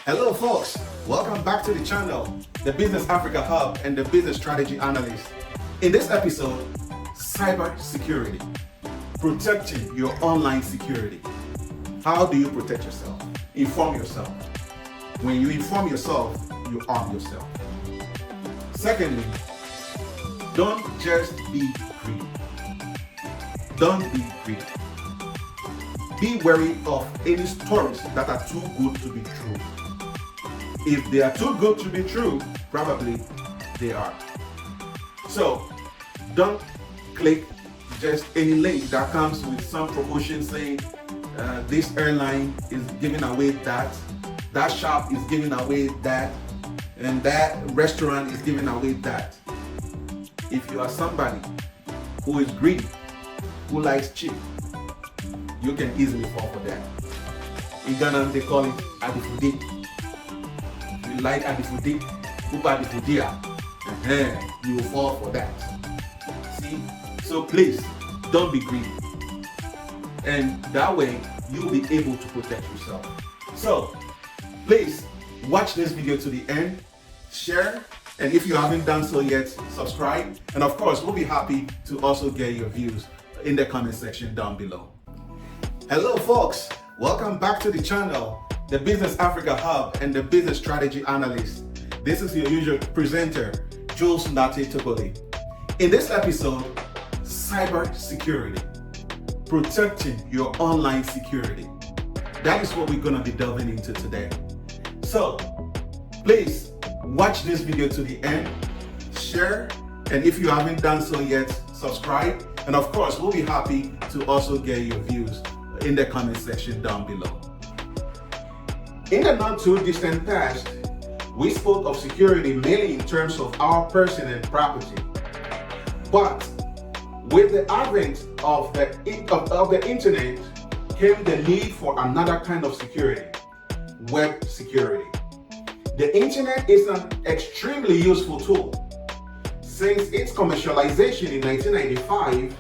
Hello folks, welcome back to the channel, the Business Africa Hub and the Business Strategy Analyst. In this episode, cyber security, protecting your online security. How do you protect yourself? Inform yourself. When you inform yourself, you arm yourself. Secondly, don't just be greedy. Don't be greedy. Be wary of any stories that are too good to be true. If they are too good to be true, probably they are. So don't click just any link that comes with some promotion saying this airline is giving away that shop is giving away that, and that restaurant is giving away that. If you are somebody who is greedy, who likes cheap, you can easily fall for that. In Ghana, they call it adifudi. You like adifudi, upadifudi, you will fall for that. See? So please, don't be greedy. And that way, you'll be able to protect yourself. So, please, watch this video to the end, share, and if you haven't done so yet, subscribe. And of course, we'll be happy to also get your views in the comment section down below. Hello folks, welcome back to the channel, the Business Africa Hub and the Business Strategy Analyst. This is your usual presenter, Jules Nate Tokoli. In this episode, cyber security, protecting your online security. That is what we're going to be delving into today. So please watch this video to the end, share, and if you haven't done so yet, subscribe. And of course, we'll be happy to also get your views in the comment section down below. In the not too distant past, we spoke of security mainly in terms of our person and property. But with the advent of the internet came the need for another kind of security, web security. The internet is an extremely useful tool. Since its commercialization in 1995,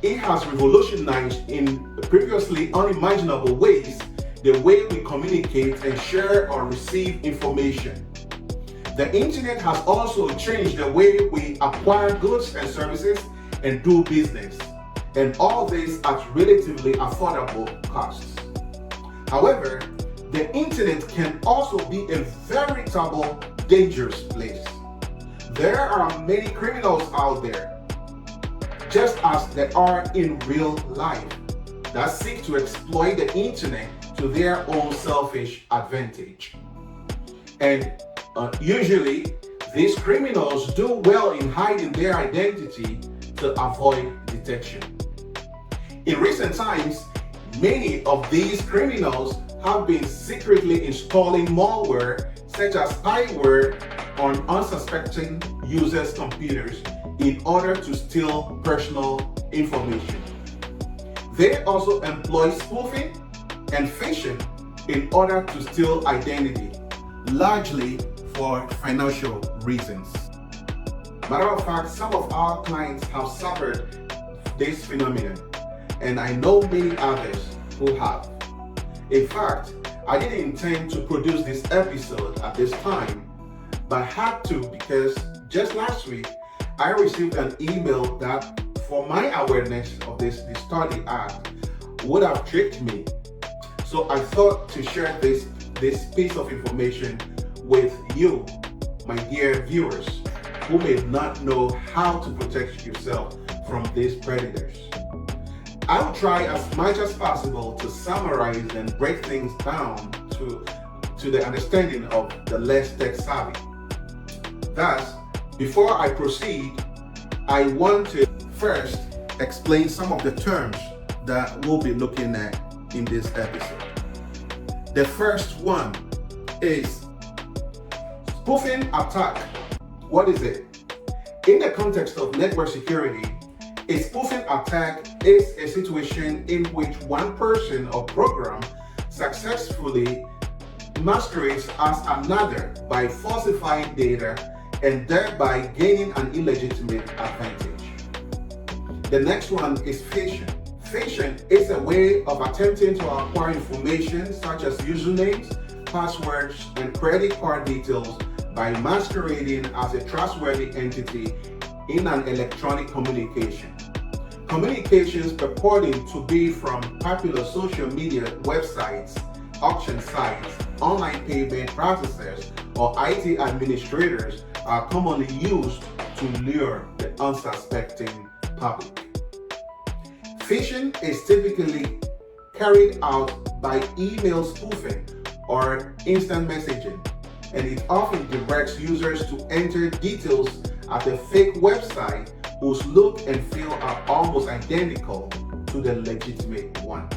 it has revolutionized in previously unimaginable ways the way we communicate and share or receive information. The internet has also changed the way we acquire goods and services and do business, and all this at relatively affordable costs. However, the internet can also be a veritable dangerous place. There are many criminals out there, just as there are in real life, that seek to exploit the internet to their own selfish advantage. And usually, these criminals do well in hiding their identity to avoid detection. In recent times, many of these criminals have been secretly installing malware such as spyware on unsuspecting users' computers in order to steal personal information. They also employ spoofing and phishing in order to steal identity, largely for financial reasons. Matter of fact, some of our clients have suffered this phenomenon, and I know many others who have. In fact, I didn't intend to produce this episode at this time, but had to because just last week, I received an email that, for my awareness of the Study Act, would have tricked me. So I thought to share this piece of information with you, my dear viewers, who may not know how to protect yourself from these predators. I will try as much as possible to summarize and break things down to the understanding of the less tech savvy. Thus, before I proceed, I want to first explain some of the terms that we'll be looking at in this episode. The first one is spoofing attack. What is it? In the context of network security, a spoofing attack is a situation in which one person or program successfully masquerades as another by falsifying data and thereby gaining an illegitimate advantage. The next one is phishing. Phishing is a way of attempting to acquire information such as usernames, passwords, and credit card details by masquerading as a trustworthy entity in an electronic communication. Communications purporting to be from popular social media websites, auction sites, online payment processors, or IT administrators are commonly used to lure the unsuspecting public. Phishing is typically carried out by email spoofing or instant messaging, and it often directs users to enter details at a fake website whose look and feel are almost identical to the legitimate one.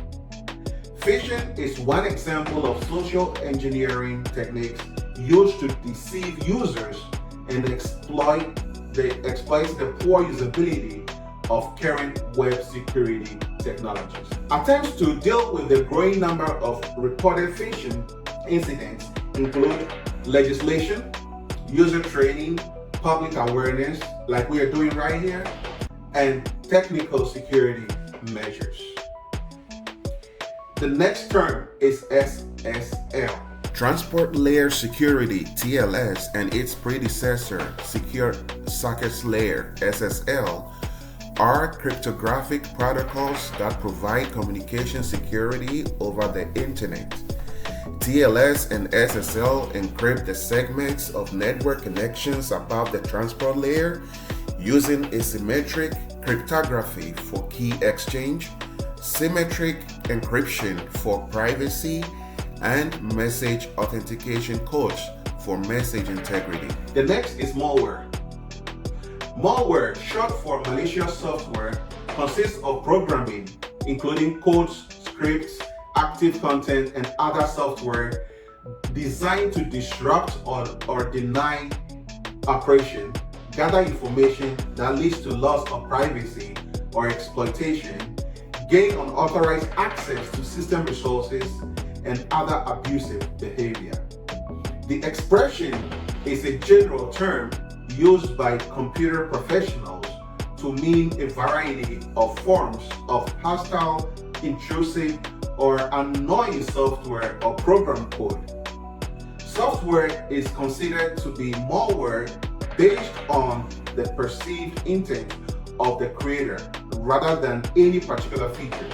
Phishing is one example of social engineering techniques used to deceive users and exploit the poor usability of current web security technologies. Attempts to deal with the growing number of reported phishing incidents include legislation, user training, public awareness, like we are doing right here, and technical security measures. The next term is SSL. Transport Layer Security, TLS, and its predecessor, Secure Sockets Layer, SSL, are cryptographic protocols that provide communication security over the internet. TLS and SSL encrypt the segments of network connections above the transport layer using asymmetric cryptography for key exchange, symmetric encryption for privacy, and message authentication codes for message integrity. The next is malware. Malware, short for malicious software, consists of programming, including codes, scripts, active content, and other software designed to disrupt or deny operation, gather information that leads to loss of privacy or exploitation, gain unauthorized access to system resources, and other abusive behavior. The expression is a general term used by computer professionals to mean a variety of forms of hostile, intrusive, or annoying software or program code. Software is considered to be malware based on the perceived intent of the creator rather than any particular features.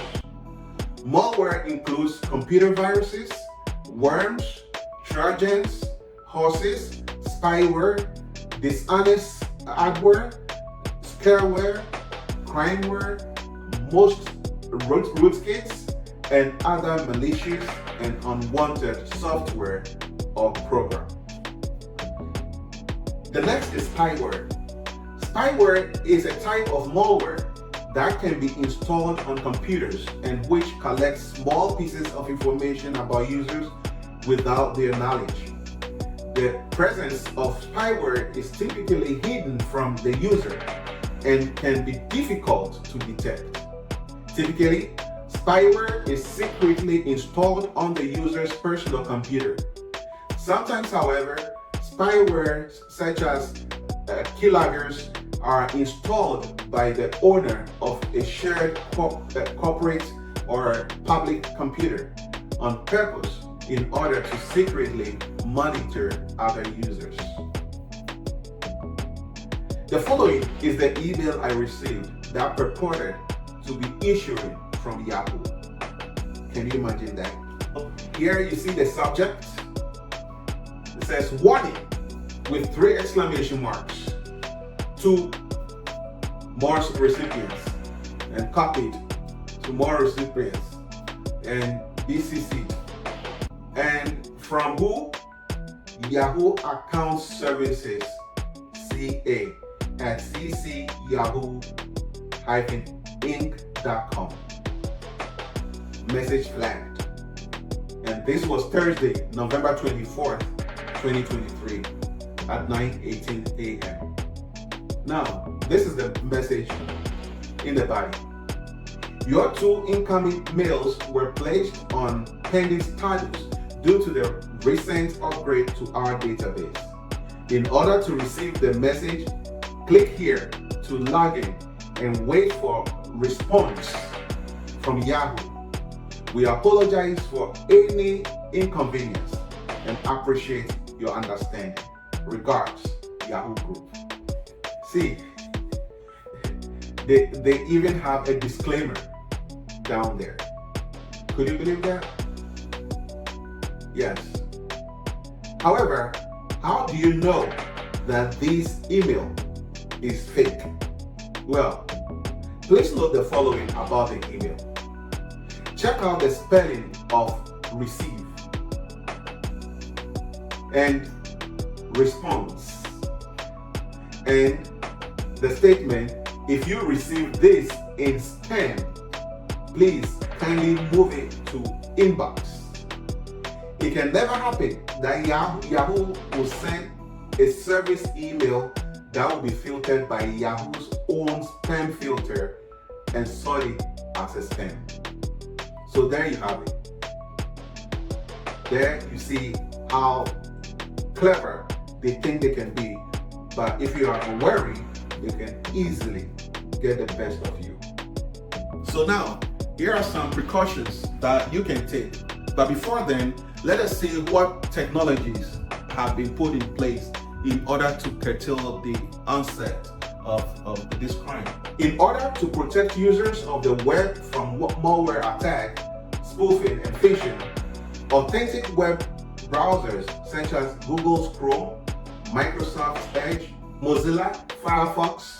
Malware includes computer viruses, worms, trojans, horses, spyware, dishonest adware, scareware, crimeware, most rootkits, and other malicious and unwanted software or program. The next is spyware. Spyware is a type of malware that can be installed on computers and which collects small pieces of information about users without their knowledge. The presence of spyware is typically hidden from the user and can be difficult to detect. Typically, spyware is secretly installed on the user's personal computer. Sometimes, however, spyware such as keyloggers are installed by the owner of a shared corporate or public computer on purpose in order to secretly monitor other users. The following is the email I received that purported to be issued from Yahoo. Can you imagine that? Here you see the subject. It says warning with 3 exclamation marks. 2 more recipients, and copied to more recipients, and BCC. And from who? Yahoo Account Services CA at ccyahoo-inc.com. Message flagged. And this was Thursday, November 24th, 2023 at 9:18 a.m. Now, this is the message in the body. Your 2 incoming mails were placed on pending status due to the recent upgrade to our database. In order to receive the message, click here to log in and wait for response from Yahoo. We apologize for any inconvenience. and appreciate your understanding. Regards, Yahoo Group. See, they even have a disclaimer down there. Could you believe that? Yes. However, how do you know that this email is fake? Well, please note the following about the email. Check out the spelling of receive and response, and the statement, if you receive this in spam, please kindly move it to inbox. It can never happen that Yahoo will send a service email that will be filtered by Yahoo's own spam filter and sort it as a spam. So there you have it. There you see how clever they think they can be, but if you are wary, they can easily get the best of you. So now, here are some precautions that you can take. But before then, let us see what technologies have been put in place in order to curtail the onset of this crime. In order to protect users of the web from malware attack, spoofing, and phishing, authentic web browsers such as Google's Chrome, Microsoft's Edge, Mozilla, Firefox,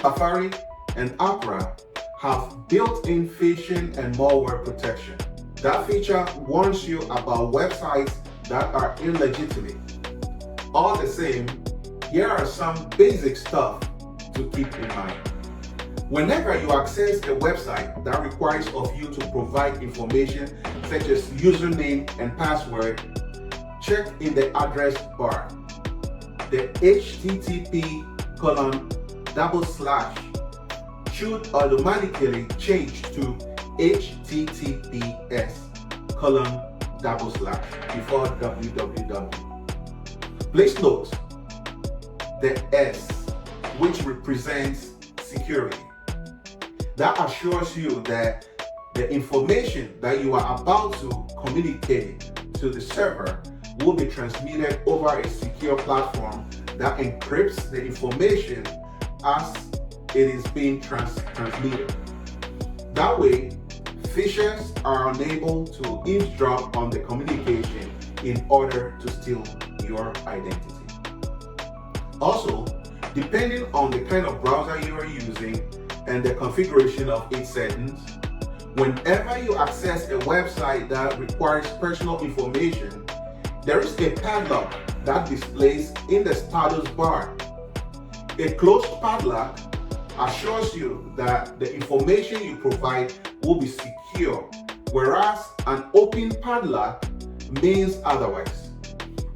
Safari, and Opera have built-in phishing and malware protection. That feature warns you about websites that are illegitimate. All the same, here are some basic stuff to keep in mind. Whenever you access a website that requires of you to provide information such as username and password, check in the address bar. The http:// should automatically change to https:/ before www. Please note the S, which represents security. That assures you that the information that you are about to communicate to the server will be transmitted over a secure platform that encrypts the information as it is being transmitted. That way, phishers are unable to eavesdrop on the communication in order to steal your identity. Also, depending on the kind of browser you are using and the configuration of its settings, whenever you access a website that requires personal information, there is a padlock that displays in the status bar. A closed padlock assures you that the information you provide will be secure, whereas an open padlock means otherwise.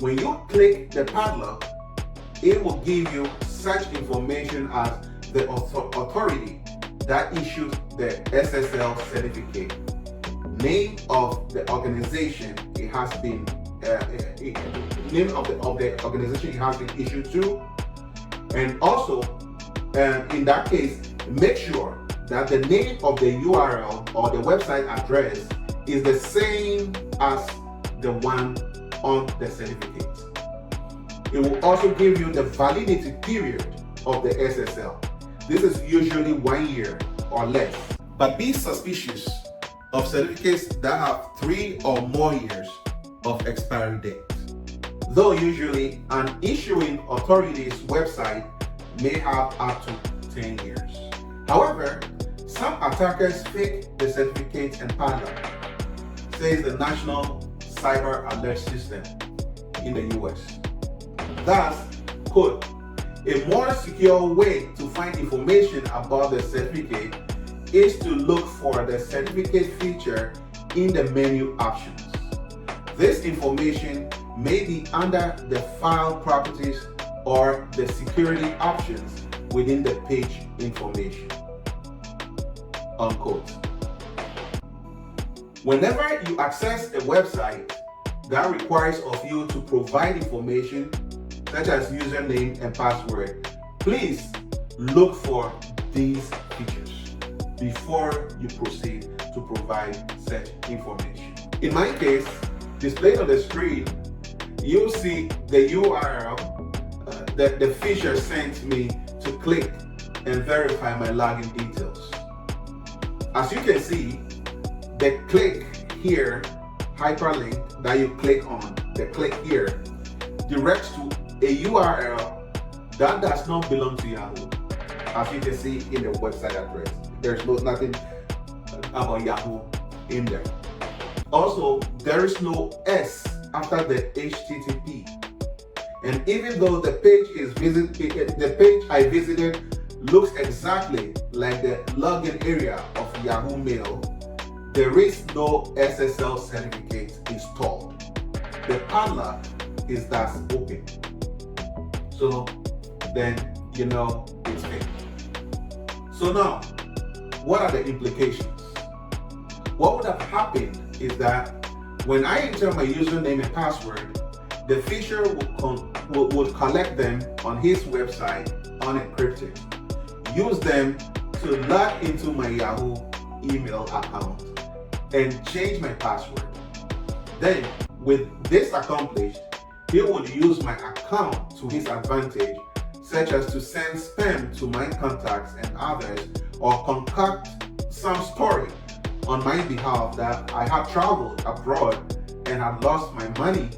When you click the padlock, it will give you such information as the authority that issued the SSL certificate, name of the organization it has been, name of the organization it has been issued to, and also in that case, make sure that the name of the URL or the website address is the same as the one on the certificate. It will also give you the validity period of the SSL. This is usually 1 year or less. But be suspicious of certificates that have 3 or more years of expiry date. Though usually an issuing authority's website may have up to 10 years. However, some attackers fake the certificates and padlock, says the National Cyber Alert System in the US. Thus, quote, a more secure way to find information about the certificate is to look for the certificate feature in the menu options. This information may be under the file properties or the security options within the page information. Unquote. Whenever you access a website that requires of you to provide information such as username and password, please look for these features before you proceed to provide such information. In my case, displayed on the screen you see the URL that the phisher sent me to click and verify my login details. As you can see, the click here hyperlink that you click on, the click here, directs to a URL that does not belong to Yahoo. As you can see in the website address, there's nothing about Yahoo in there. Also, there is no S after the HTTP. And even though the page I visited looks exactly like the login area of Yahoo Mail, there is no SSL certificate installed. The padlock is thus open. So then you know it's fake. So now, what are the implications? What would have happened is that when I enter my username and password, the phisher would collect them on his website unencrypted, use them to log into my Yahoo email account and change my password. Then, with this accomplished, he would use my account to his advantage, such as to send spam to my contacts and others, or concoct some story on my behalf that I had traveled abroad and had lost my money,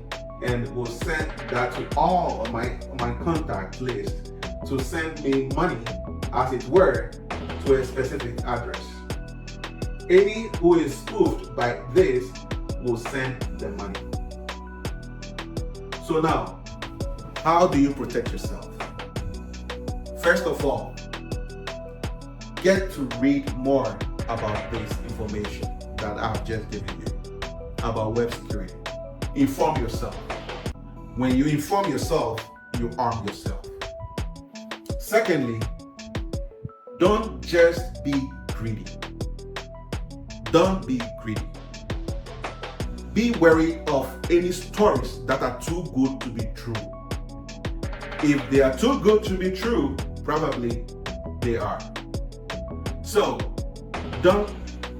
and will send that to all of my contact list to send me money, as it were, to a specific address. Any who is spoofed by this will send the money. So now, how do you protect yourself? First of all, get to read more about this information that I've just given you about web security. Inform yourself. When you inform yourself, you arm yourself. Secondly, don't just be greedy. Don't be greedy. Be wary of any stories that are too good to be true. If they are too good to be true, probably they are. So don't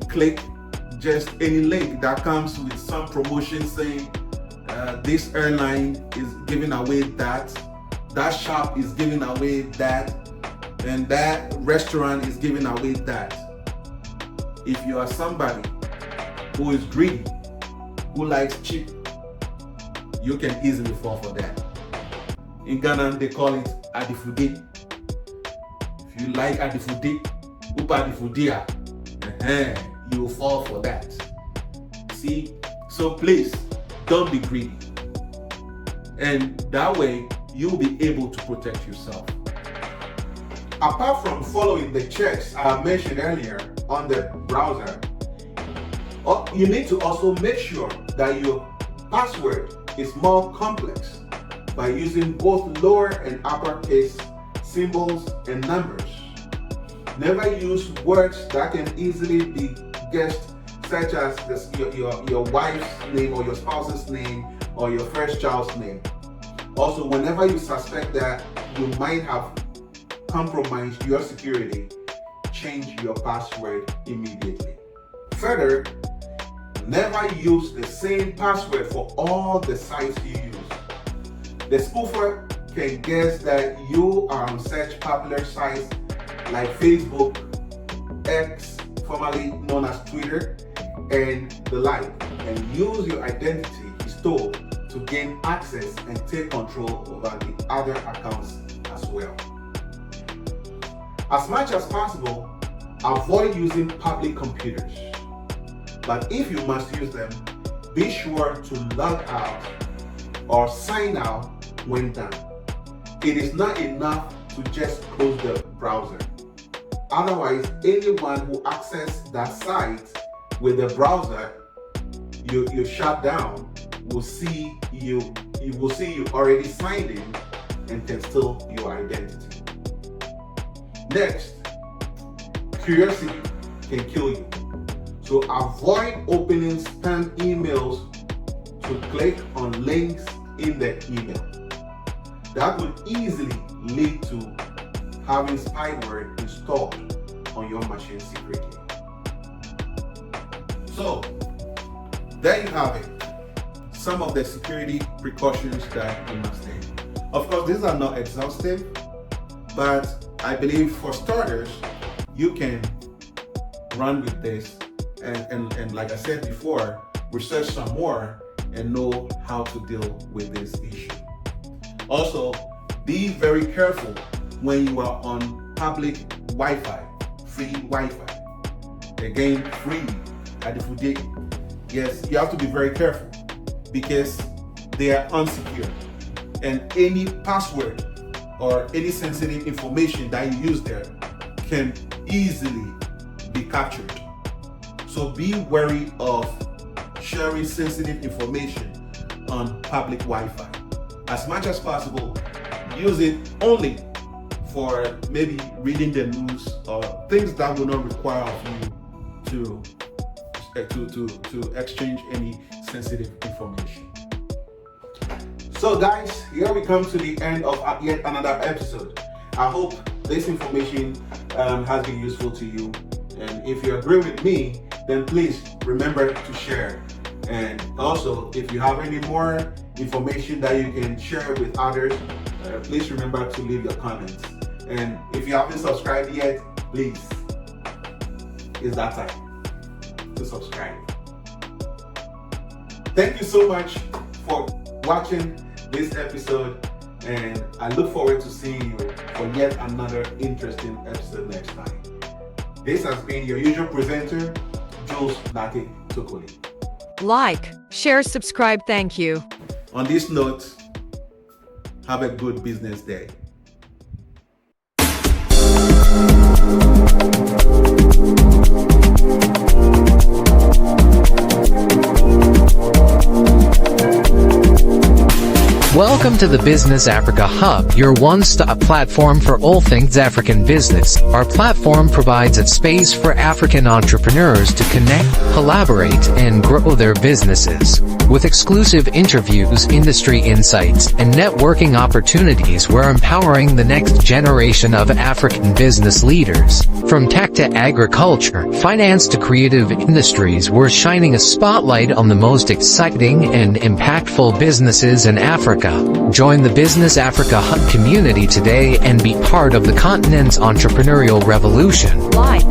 click just any link that comes with some promotion saying this airline is giving away that shop is giving away that, and that restaurant is giving away that. If you are somebody who is greedy, who likes cheap, you can easily fall for that. In Ghana, they call it adifude. If you like adifude, upadifudia, you will fall for that. See? So please, don't be greedy. And that way, you'll be able to protect yourself. Apart from following the checks I mentioned earlier on the browser, you need to also make sure that your password is more complex by using both lower and uppercase symbols and numbers. Never use words that can easily be guessed, such as your wife's name or your spouse's name or your first child's name. Also, whenever you suspect that you might have compromised your security, change your password immediately. Further, never use the same password for all the sites you use. The spoofer can guess that you are on such popular sites like Facebook, X, formerly known as Twitter, and the like, and use your identity he stole to gain access and take control over the other accounts as well. As much as possible, avoid using public computers. But if you must use them, be sure to log out or sign out when done. It is not enough to just close the browser. Otherwise, anyone who accesses that site with the browser you shut down will see you already signed in and can steal your identity. Next, curiosity can kill you. So avoid opening spam emails to click on links in the email. That would easily lead to having spyware installed on your machine secretly. So, there you have it. some of the security precautions that you must take. Of course, these are not exhaustive, but I believe for starters, you can run with this and like I said before, research some more and know how to deal with this issue. Also, be very careful when you are on public Wi-Fi, free Wi-Fi. Again, free at the Fuji. Yes, you have to be very careful because they are unsecure, and any password or any sensitive information that you use there can easily be captured. So be wary of sharing sensitive information on public Wi-Fi. As much as possible, use it only for maybe reading the news or things that will not require of you to exchange any sensitive information. So guys, here we come to the end of yet another episode. I hope this information has been useful to you, and if you agree with me, then please remember to share. And also, if you have any more information that you can share with others, please remember to leave your comments. And if you haven't subscribed yet, please, it's that time to subscribe. Thank you so much for watching this episode, and I look forward to seeing you for yet another interesting episode next time. This has been your usual presenter, Jules Nake Tokoli. Like, share, subscribe, thank you. On this note, have a good business day. Welcome to the Business Africa Hub, your one-stop platform for all things African business. Our platform provides a space for African entrepreneurs to connect, collaborate, and grow their businesses. With exclusive interviews, industry insights, and networking opportunities, we're empowering the next generation of African business leaders. From tech to agriculture, finance to creative industries, we're shining a spotlight on the most exciting and impactful businesses in Africa. Join the Business Africa Hub community today and be part of the continent's entrepreneurial revolution. Like,